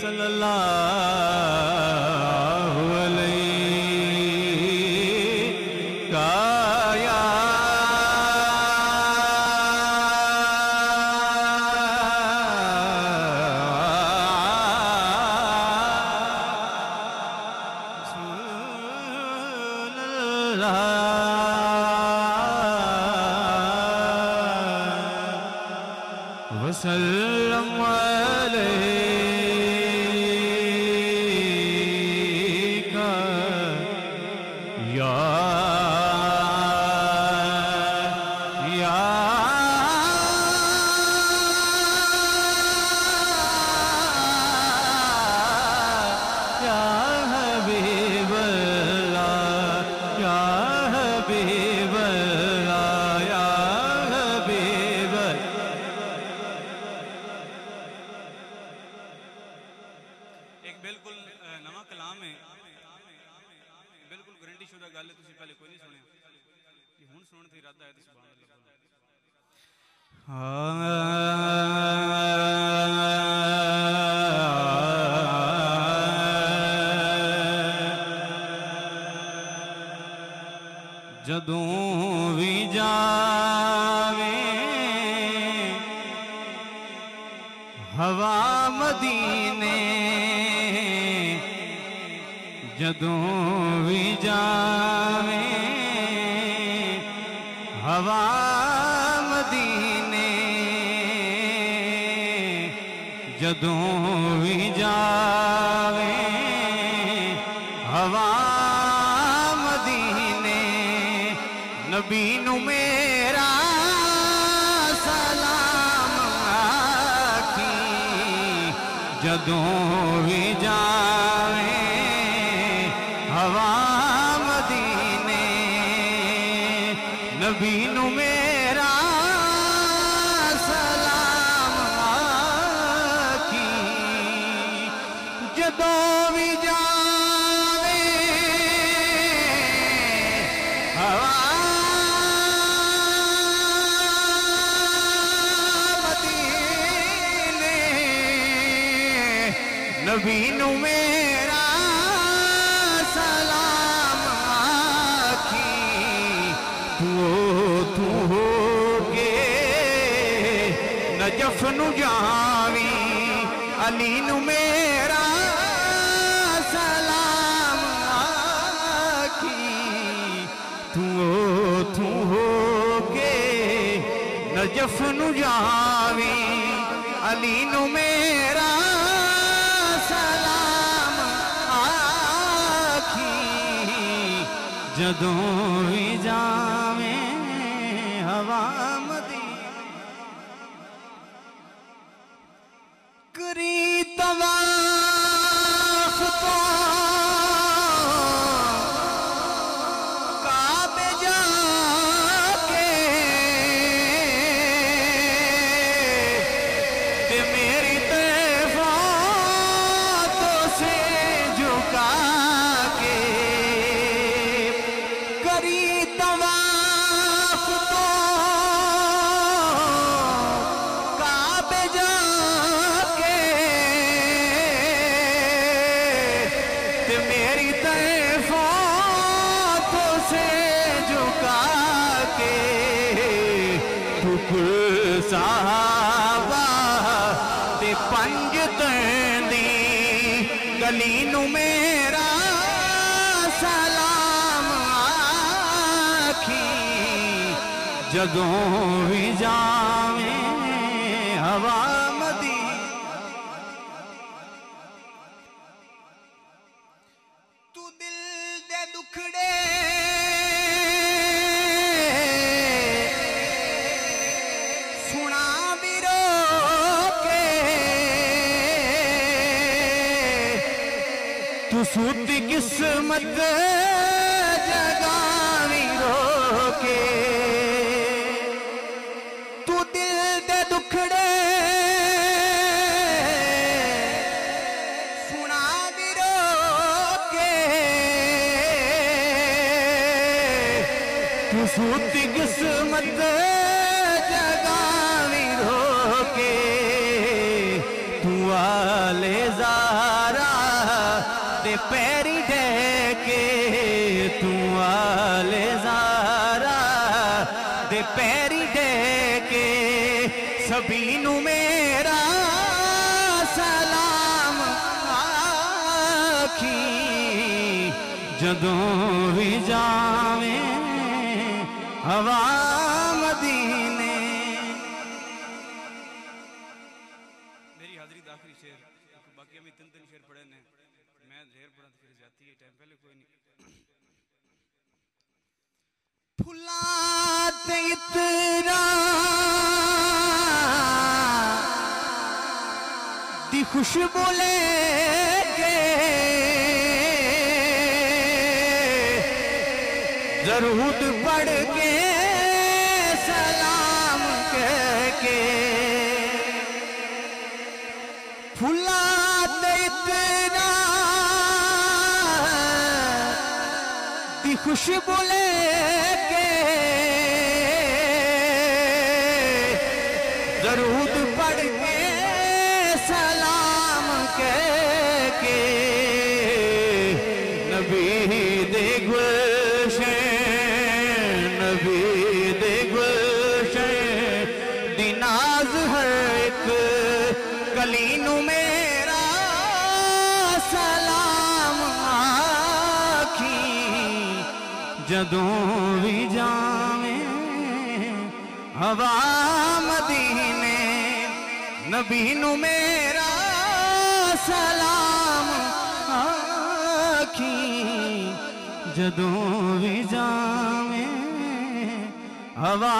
सल्लल्लाहु अलैहि का या वसल्लम अलैका या हबीबल्लाह या हबीबल्लाह या एक बिल्कुल नवा कलाम है, बिल्कुल गारंटी शुदा गल है, तुसी पहले कोई नहीं सुनिया, ये हुण सुनने दा इरादा है तो सुभान अल्लाह। जदों भी जावे हवा मदीने, जदों भी जावे हवा मदीने, जदों भी जावे हवा मदीने, नबी नू मेरा सलाम आखी, जदों भी जावे हवा मदीने, नबी नू मेरा सलाम आखी, जदों भी जावे हवा मदीने, नबी नू मेरा सलाम आखी, तू हो के नजफ नू जावी, अली नू मेरा सलाम आखी, तू हो के नजफ नू जावी, अली नू मेरा सलाम आखी, जदों भी जावे हवा मदीने, करी तवाफ तो काबे जाके, ते मेरी तैफातों से झुका के, करी तवाफ तो काबे जाके, ते मेरी तैफातों से झुका के, ठुक साहबा ते पंज दी गली नू मेरा सलाम आखी, जदों भी जावे हवा मदीने, तू दिल दे दुखड़े सुना भी रो के, तू सूती किस्मत जगावी रो के, तू दिल दे दुखड़े सुना भी रो के, तू सूती किस्मत जगावी रो के, तू आले जा दे पैरी दे के तू आले ज़ारा दे पैरी दे के सभी नू मेरा सलाम आखी जदों भी जावे हवा मदीने। मेरी हाजिरी दा आखिरी शेर, बाकी अभी तीन शेर पढ़े ने, मैं ढेर पढ़ा तो फिर जाती है टाइम पहले कोई नहीं। फुला ते इतना दी खुशबू लेके जरूरत पड़ के सलाम कह के फुला ते इतना दी खुशबू लेके जरूरत पड़ के सलाम कह के नबी दे गुलशन नबी दे गुलशन दी नाज हर एक कली नू मेरा सलाम आखी जदों भी जावे हवा मदीने नबी नू मेरा सलाम आखी जदों भी जावे हवा